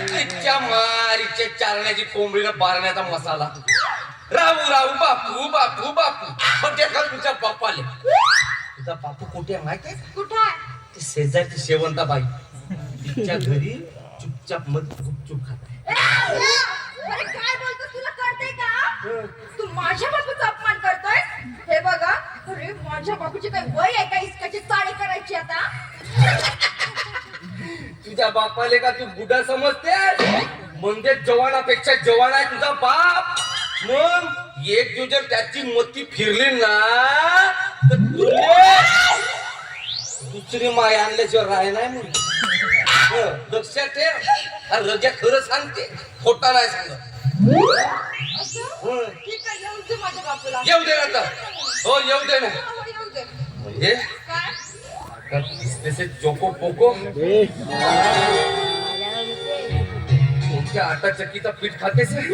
तिच्या मारीच्या चारण्याची कोंबडीनं पारण्याचा मसाला. राहू राहू बापू बापू बापू पण ते खा तुझ्या बापाले. तुझा बापू कुठे आहे माहिती आहे? कुठं आहे? ती शेजारची शेवंताबाई तिच्या घरी चुपचाप मत गुपचूप खात आहे. अरे काय बोलतोस, तुला कळतंय का? तू माझ्या बापूचा अपमान करतोय. हे बघा, अरे माझ्या बापूची काय वय आहे का इसकाची चाळी करायची आता? तुझ्या बापाले का तू बुडा समजते? म्हणजे जवानापेक्षा जवान आहे तुझा बाप. मग एक दिवस जर त्याची मती फिरली ना तर तुला दुसरी माय आणल्याशिवाय राह नाही म्हणून लक्षात ठेव. रजा खरं सांगते, खोटा नाही सांगत. असं? ठीक आहे, येऊन दे माझ्या बापूला. येऊ दे आता. हो येऊ दे ना. हो, येऊ दे. म्हणजे काय? तसे चोको पोको तुमच्या आटा चक्कीचा पीठ खातेस. बापरे,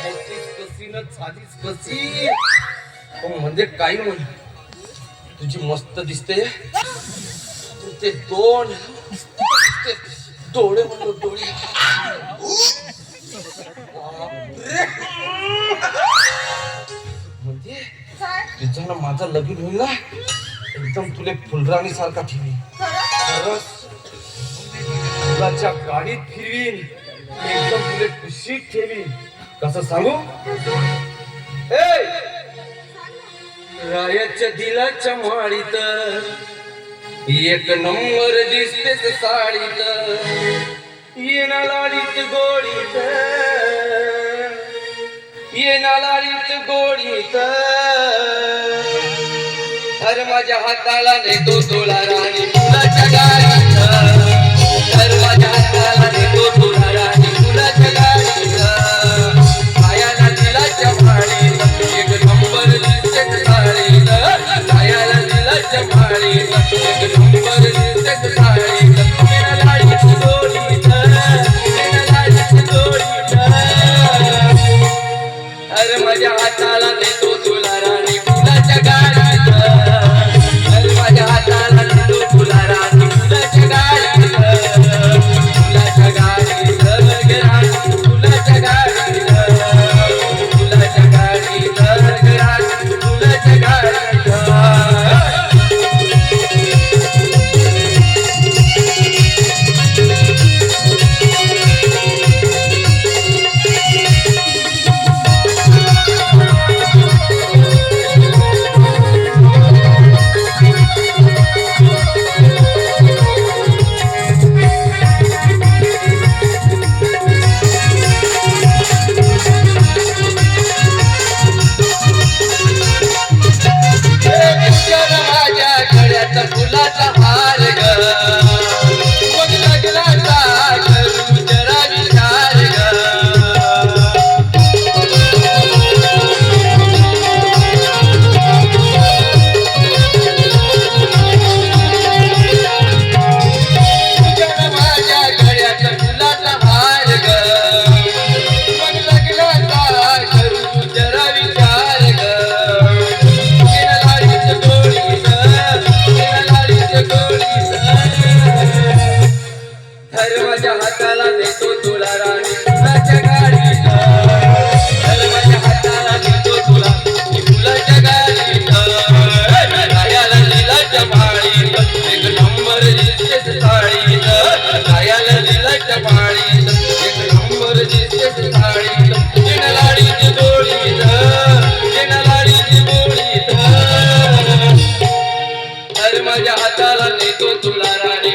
होतीस कशी न झालीस कशी. म्हणजे काही म्हण तुझी मस्त दिसते. तुझे दोन डोळे म्हणलो डोळे. म्हणजे काय? तिच्या माझं लगीन होईल ना एकदम तुले फुलराणी सारखा ठेवी. खरंच फुलाच्या गाडीत फिरवीन, एकदम तुले खुशीत ठेवीन. कसं सांगू? रायाच्या दिलाच्या माळीत एक नंबर दिसतेस साडीत. येना लाडीत गोडीत, येना लाडीत गोडीत. हर माझ्या हाताला नेतो तुला राणी फुलाच्या गाडीत. हर माझ्या हाताला नेतो तुला राणी फुलाच्या गाडीत. पायाला दिलाच्या माळीत एक नंबर दिसतेस साडीत. पायाला दिलाच्या माळीत एक नंबर दिसतेस साडीत. येना लाडीत गोडीत, येना लाडीत गोडीत. हर माझ्या हाताला नेतो तुला राणी फुलाच्या गाडीत. हर माझ्या हाताला नेतो तुला राणी फुलाच्या गाडीत. फुलाच्या गाडीत ग राणी, फुलाच्या गाडीत. फुलाच्या गाडीत ग राणी, फुलाच्या गाडीत. माझ्या गळ्यात फुलाचा हार ग. मग लग्नाचा करू जरा विचार ग. माझ्या गळ्यात फुलाचा हार ग. मग लग्नाचा करू जरा विचार ग. हर माझ्या हाताला नेतो तुला राणी फुलाच्या गाडीत. हर माझ्या हाताला नेतो तुला फुलाच्या गाडीत. रायाला दिलाच्या माळीत एक नंबर दिसतेस साडीत. रायाला दिलाच्या माळीत एक नंबर दिसतेस साडीत. येना लाडीत गोडीत, येना लाडीत गोडीत. हर माझ्या हाताला नेतो तुला राणी